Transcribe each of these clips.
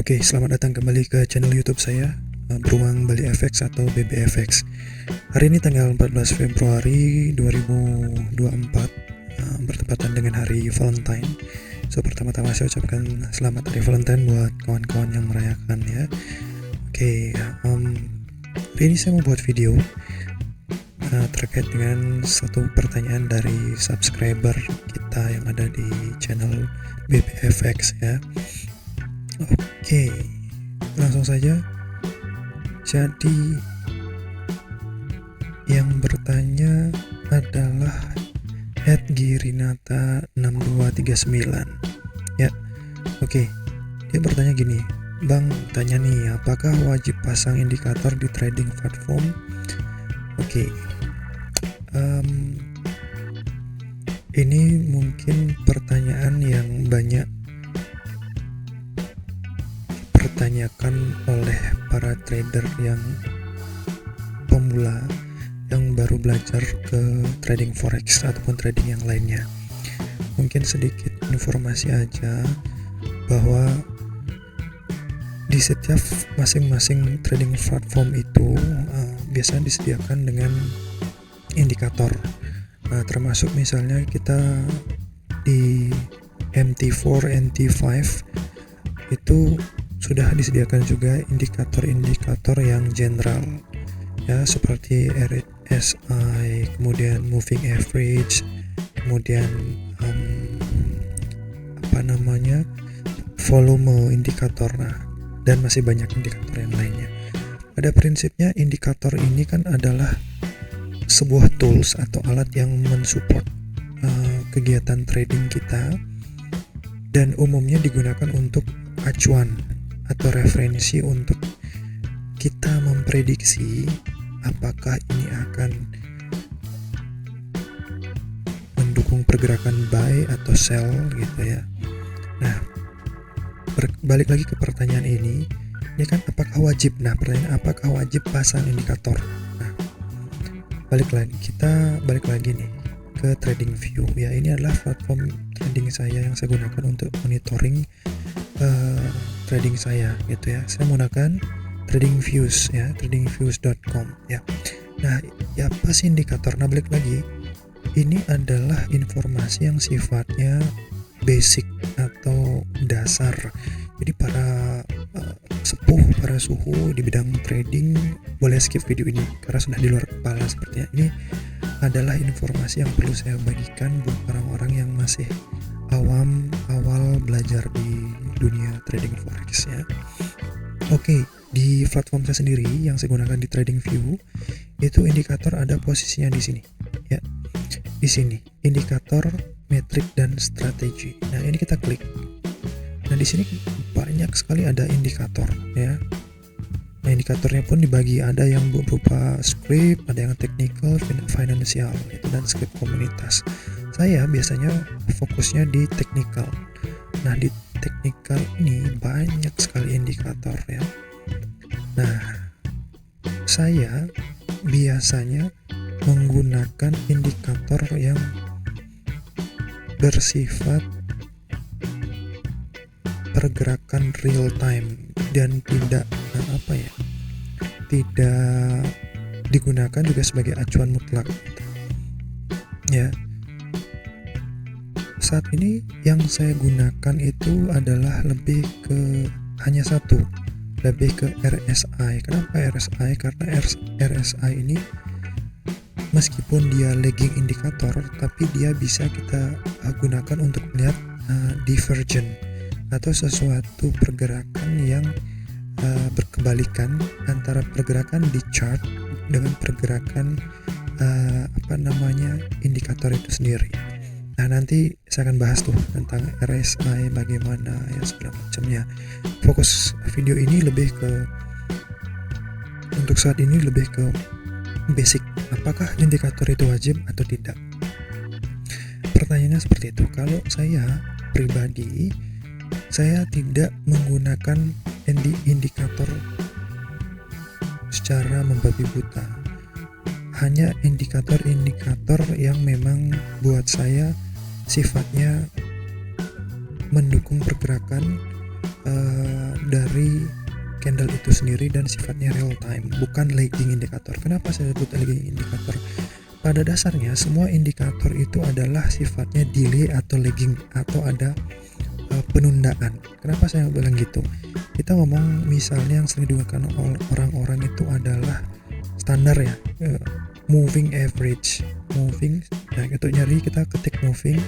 Oke, selamat datang kembali ke channel YouTube saya, Beruang Bali FX atau BBFX. Hari ini tanggal 14 Februari 2024, bertepatan dengan hari Valentine. So, pertama-tama saya ucapkan selamat hari Valentine buat kawan-kawan yang merayakan ya. Oke, hari ini saya mau buat video terkait dengan satu pertanyaan dari subscriber kita yang ada di channel BBFX ya. Oke, langsung saja. Jadi yang bertanya adalah @girinata6239 ya. Oke, dia bertanya gini, Bang, tanya nih, apakah wajib pasang indikator di trading platform? Oke, ini mungkin pertanyaan yang banyak ditanyakan oleh para trader yang pemula yang baru belajar ke trading forex ataupun trading yang lainnya. Mungkin sedikit informasi aja bahwa di setiap masing-masing trading platform itu biasanya disediakan dengan indikator, termasuk misalnya kita di MT4, MT5 itu sudah disediakan juga indikator-indikator yang general ya, seperti RSI, kemudian moving average, kemudian volume indikator, dan masih banyak indikator yang lainnya. Pada prinsipnya indikator ini kan adalah sebuah tools atau alat yang mensupport kegiatan trading kita dan umumnya digunakan untuk acuan atau referensi untuk kita memprediksi apakah ini akan mendukung pergerakan buy atau sell gitu ya. Nah, balik lagi ke pertanyaan ini kan apakah wajib? Nah, pertanyaan apakah wajib pasang indikator? Nah, balik lagi nih ke TradingView ya. Ini adalah platform trading saya yang saya gunakan untuk monitoring trading saya gitu ya. Saya menggunakan TradingViews ya, tradingviews.com ya. Nah, apa sih indikator? Nah, balik lagi, ini adalah informasi yang sifatnya basic atau dasar. Jadi para para suhu di bidang trading boleh skip video ini karena sudah di luar kepala sepertinya. Ini adalah informasi yang perlu saya bagikan buat orang-orang yang masih awal belajar di dunia trading forex ya. Oke, di platform saya sendiri yang saya gunakan di TradingView itu indikator ada posisinya di sini ya. Di sini indikator, metrik, dan strategi. Nah, ini kita klik. Nah, di sini banyak sekali ada indikator ya. Nah, indikatornya pun dibagi, ada yang berupa script, ada yang technical, financial itu, dan script komunitas. Saya biasanya fokusnya di technical. Nah, di technical ini banyak sekali indikator ya. Nah, saya biasanya menggunakan indikator yang bersifat pergerakan real time dan tidak digunakan juga sebagai acuan mutlak ya. Saat ini yang saya gunakan itu adalah lebih ke hanya satu, lebih ke RSI. Kenapa RSI? Karena RSI ini meskipun dia lagging indikator, tapi dia bisa kita gunakan untuk melihat divergent atau sesuatu pergerakan yang berkebalikan antara pergerakan di chart dengan pergerakan indikator itu sendiri. Nah, nanti saya akan bahas tuh tentang RSI bagaimana ya segala macamnya. Fokus video ini untuk saat ini lebih ke basic. Apakah indikator itu wajib atau tidak? Pertanyaannya seperti itu. Kalau saya pribadi, saya tidak menggunakan indikator secara membabi buta. Hanya indikator-indikator yang memang buat saya sifatnya mendukung pergerakan dari candle itu sendiri dan sifatnya real time, bukan lagging indikator. Kenapa saya sebut lagging indikator? Pada dasarnya semua indikator itu adalah sifatnya delay atau lagging atau ada penundaan. Kenapa saya bilang gitu? Kita ngomong misalnya yang sering digunakan orang-orang itu adalah standar ya, moving average. Moving, nah itu nyari kita ketik moving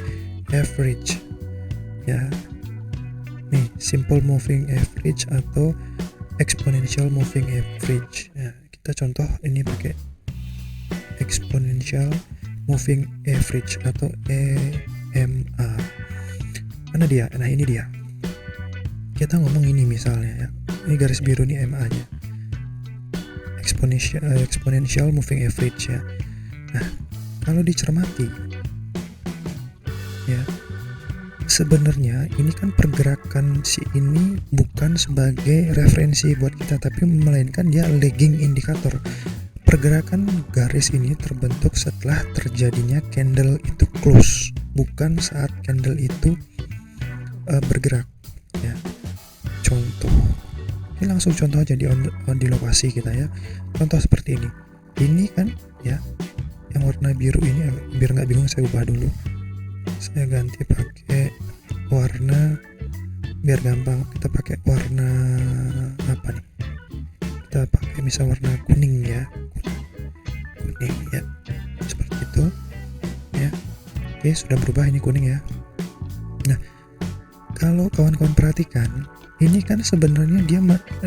average ya. Nih, simple moving average atau exponential moving average. Nah, kita contoh ini pakai exponential moving average atau EMA. Mana dia? Nah, ini dia. Kita ngomong ini misalnya ya. Ini garis biru nih EMA-nya. Exponential moving average ya. Nah, kalau dicermati ya, sebenarnya ini kan pergerakan si ini bukan sebagai referensi buat kita, tapi melainkan dia lagging indikator. Pergerakan garis ini terbentuk setelah terjadinya candle itu close, bukan saat candle itu bergerak ya. Contoh, ini langsung contoh aja di lokasi kita ya. Contoh seperti ini. Ini kan ya, yang warna biru ini, biar nggak bingung saya ubah dulu. Saya ganti pakai warna, biar gampang kita pakai warna apa nih, kita pakai misal warna kuning ya, kuning ya, seperti itu ya. Oke, sudah berubah ini kuning ya. Nah, kalau kawan-kawan perhatikan, ini kan sebenarnya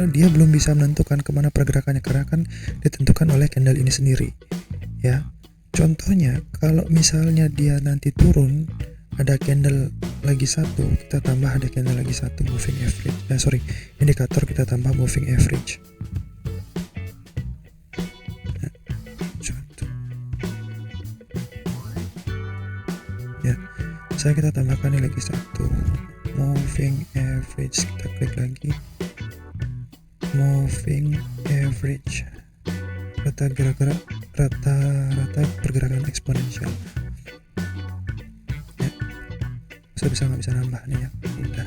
dia belum bisa menentukan kemana pergerakannya, karena kan ditentukan oleh candle ini sendiri ya. Contohnya, kalau misalnya dia nanti turun, ada candle lagi satu, kita tambah ada candle lagi satu moving average. Indikator kita tambah moving average. Nah, ya, kita tambahkan ini lagi satu moving average. Kita klik lagi moving average. Rata-rata pergerakan eksponensial. Ya, saya nggak bisa nambah nih ya. Udah.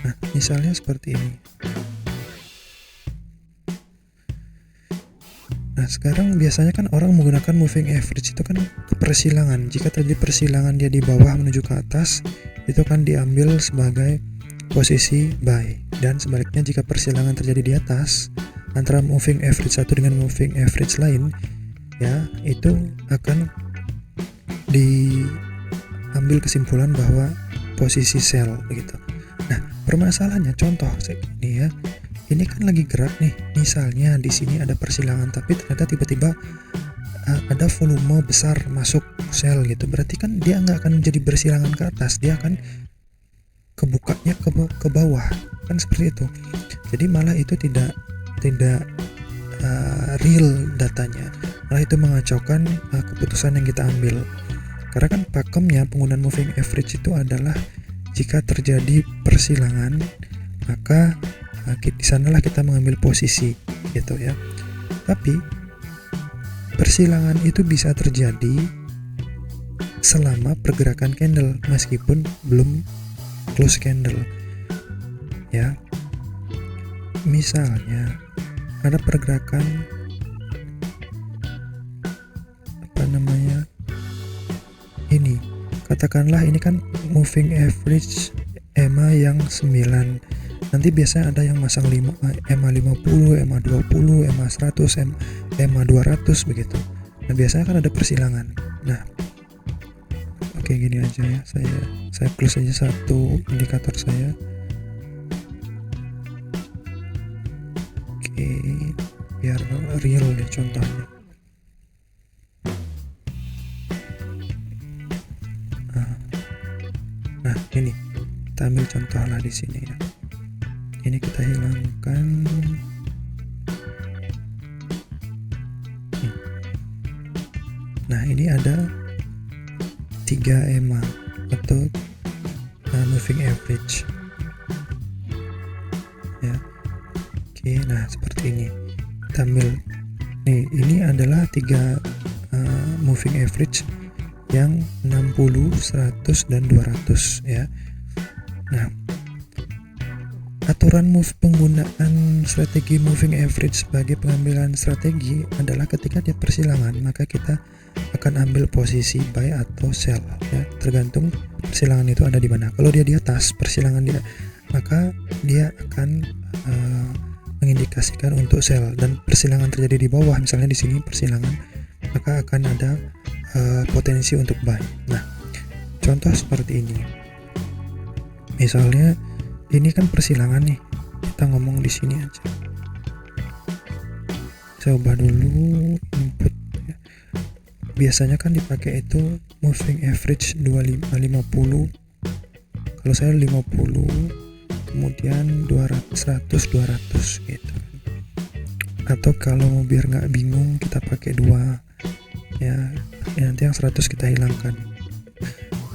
Nah, misalnya seperti ini. Nah, sekarang biasanya kan orang menggunakan moving average itu kan persilangan. Jika terjadi persilangan dia di bawah menuju ke atas, itu kan diambil sebagai posisi buy. Dan sebaliknya, jika persilangan terjadi di atas antara moving average satu dengan moving average lain ya, itu akan diambil kesimpulan bahwa posisi sell begitu. Nah, permasalahannya contoh ini ya, ini kan lagi gerak nih, misalnya di sini ada persilangan tapi ternyata tiba-tiba ada volume besar masuk sell gitu, berarti kan dia nggak akan jadi bersilangan ke atas, dia akan kebukanya ke bawah kan, seperti itu. Jadi malah itu tidak real datanya, malah itu mengacaukan keputusan yang kita ambil. Karena kan pakemnya penggunaan moving average itu adalah jika terjadi persilangan, maka di sanalah kita mengambil posisi gitu ya. Tapi persilangan itu bisa terjadi selama pergerakan candle meskipun belum close candle ya. Misalnya ada pergerakan ini, katakanlah ini kan moving average EMA yang 9, nanti biasanya ada yang masang EMA 50, EMA 20, EMA 100, EMA 200 begitu. Nah, biasanya kan ada persilangan. Nah, oke, gini aja ya, saya close aja satu indikator saya. Biar real deh contohnya. Nah, ini kita ambil contoh lah di sini ya. Ini kita hilangkan. Nah, ini ada 3 EMA atau moving average ya. Oke, nah seperti ini. Kita ambil nih, ini adalah 3 moving average yang 60, 100 dan 200 ya. Nah, Aturan penggunaan strategi moving average sebagai pengambilan strategi adalah ketika dia persilangan, maka kita akan ambil posisi buy atau sell ya, tergantung persilangan itu ada di mana. Kalau dia di atas persilangan dia, maka dia akan mengindikasikan untuk sell, dan persilangan terjadi di bawah, misalnya di sini persilangan, maka akan ada potensi untuk buy. Nah, contoh seperti ini. Misalnya ini kan persilangan nih, kita ngomong di sini aja. Saya ubah dulu input ya. Biasanya kan dipakai itu moving average 50. Kalau saya 50, kemudian 200, 100, 200 gitu. Atau kalau biar nggak bingung kita pakai 2 ya, nanti yang 100 kita hilangkan.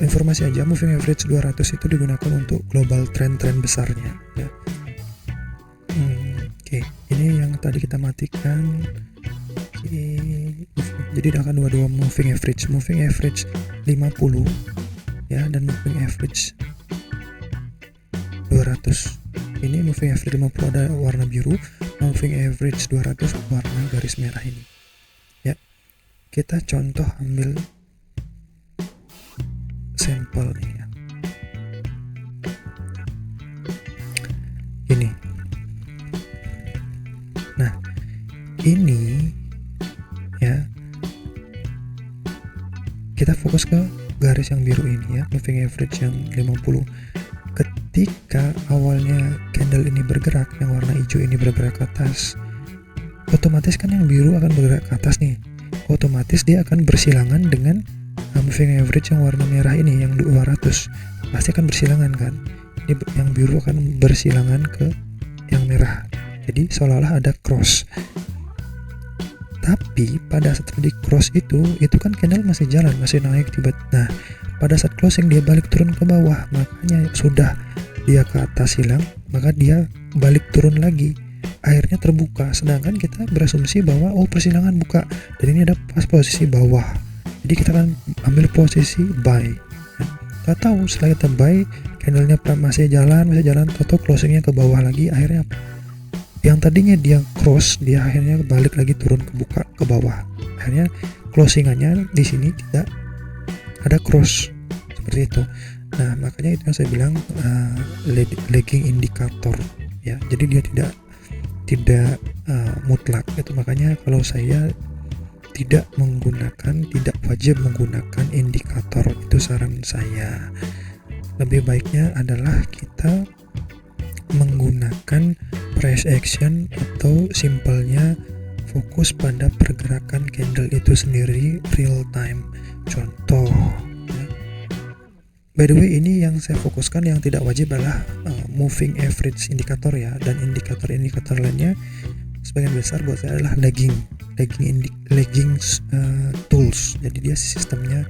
Informasi aja, moving average 200 itu digunakan untuk global trend besarnya ya. Oke, ini yang tadi kita matikan. Jadi akan dua moving average 50 ya, dan moving average 200. Ini moving average 50 ada warna biru, moving average 200 warna garis merah ini ya. Kita contoh ambil sampelnya ya. Ini. Nah, ini ya. Kita fokus ke garis yang biru ini ya, moving average yang 50. Ketika awalnya candle ini bergerak, yang warna hijau ini bergerak ke atas, otomatis kan yang biru akan bergerak ke atas nih. Otomatis dia akan bersilangan dengan moving average yang warna merah ini, yang 200. Pasti akan bersilangan kan. Ini yang biru akan bersilangan ke yang merah. Jadi seolah-olah ada cross. Tapi pada saat di cross itu kan candle masih jalan, masih naik tiba-tiba. Nah, pada saat closing dia balik turun ke bawah, makanya sudah dia ke atas hilang, maka dia balik turun lagi, akhirnya terbuka. Sedangkan kita berasumsi bahwa persilangan buka, dan ini ada pas posisi bawah, jadi kita akan ambil posisi buy. Kita tahu setelah kita buy, candlenya masih jalan, atau closingnya ke bawah lagi, akhirnya yang tadinya dia cross, dia akhirnya balik lagi turun ke buka ke bawah. Akhirnya closingannya di sini tidak ada cross seperti itu. Nah, makanya itu yang saya bilang lagging indikator ya. Jadi dia tidak mutlak itu. Makanya kalau saya tidak wajib menggunakan indikator, itu saran saya. Lebih baiknya adalah kita menggunakan price action, atau simpelnya fokus pada pergerakan candle itu sendiri real time. Contoh ya. By the way, ini yang saya fokuskan, yang tidak wajib adalah moving average indikator ya, dan indikator lainnya sebagian besar buat saya adalah lagging tools. Jadi dia sistemnya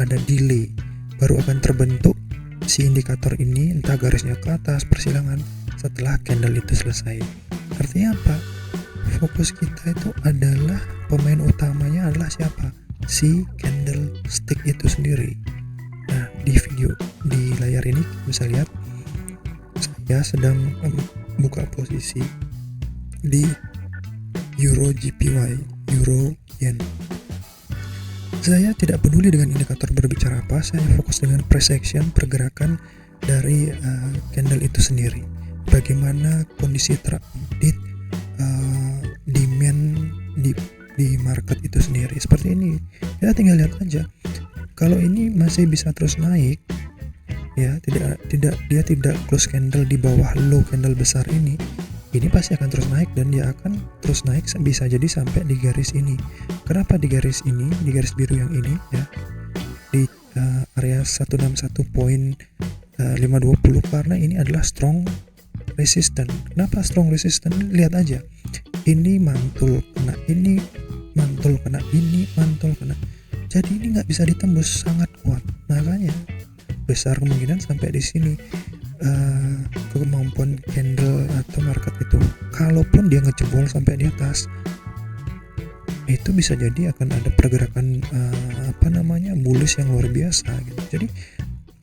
ada delay, baru akan terbentuk si indikator ini, entah garisnya ke atas persilangan setelah candle itu selesai. Artinya apa? Fokus kita itu adalah, pemain utamanya adalah siapa? Si candlestick itu sendiri. Nah, di video di layar ini bisa lihat saya sedang buka posisi di Euro JPY, Euro Yen. Saya tidak peduli dengan indikator berbicara apa, saya fokus dengan price action, pergerakan dari candle itu sendiri. Bagaimana kondisi terupdate demand di market itu sendiri. Seperti ini. Kita tinggal lihat aja. Kalau ini masih bisa terus naik, ya, dia tidak close candle di bawah low candle besar ini pasti akan terus naik, dan dia akan terus naik bisa jadi sampai di garis ini. Kenapa di garis ini, di garis biru yang ini ya, di area 161.520, karena ini adalah strong resistance. Kenapa strong resistance? Lihat aja, ini mantul kena ini, mantul kena ini, mantul kena, jadi ini nggak bisa ditembus, sangat kuat. Makanya besar kemungkinan sampai di sini kemampuan candle atau market itu. Kalaupun dia ngejebol sampai di atas, itu bisa jadi akan ada pergerakan bullish yang luar biasa gitu. Jadi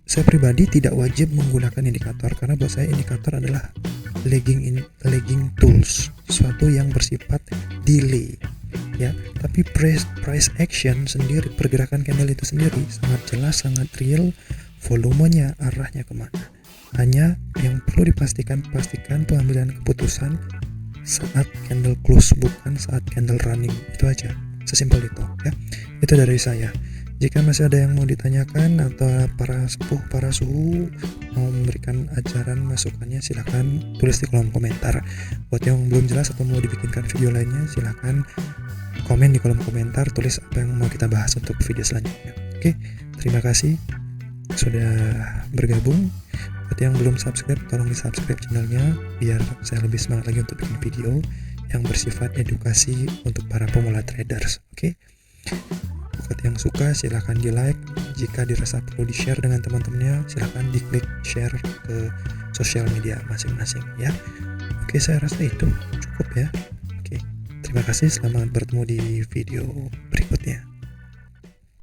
saya pribadi tidak wajib menggunakan indikator, karena buat saya indikator adalah lagging tools, sesuatu yang bersifat delay ya. Tapi price action sendiri, pergerakan candle itu sendiri sangat jelas, sangat real, volumenya, arahnya kemana. Hanya yang perlu pastikan pengambilan keputusan saat candle close, bukan saat candle running. Itu aja, sesimpel itu ya. Itu dari saya. Jika masih ada yang mau ditanyakan atau para sepuh, para suhu mau memberikan ajaran masukannya, silahkan tulis di kolom komentar. Buat yang belum jelas atau mau dibikinkan video lainnya, silahkan komen di kolom komentar, tulis apa yang mau kita bahas untuk video selanjutnya. Oke, terima kasih sudah bergabung. Buat yang belum subscribe, tolong di subscribe channelnya biar saya lebih semangat lagi untuk bikin video yang bersifat edukasi untuk para pemula traders. Oke. Buat yang suka silahkan di like, jika dirasa perlu di share dengan teman-temannya silahkan diklik share ke sosial media masing-masing ya. Oke, saya rasa itu cukup ya. Oke, terima kasih, selamat bertemu di video berikutnya.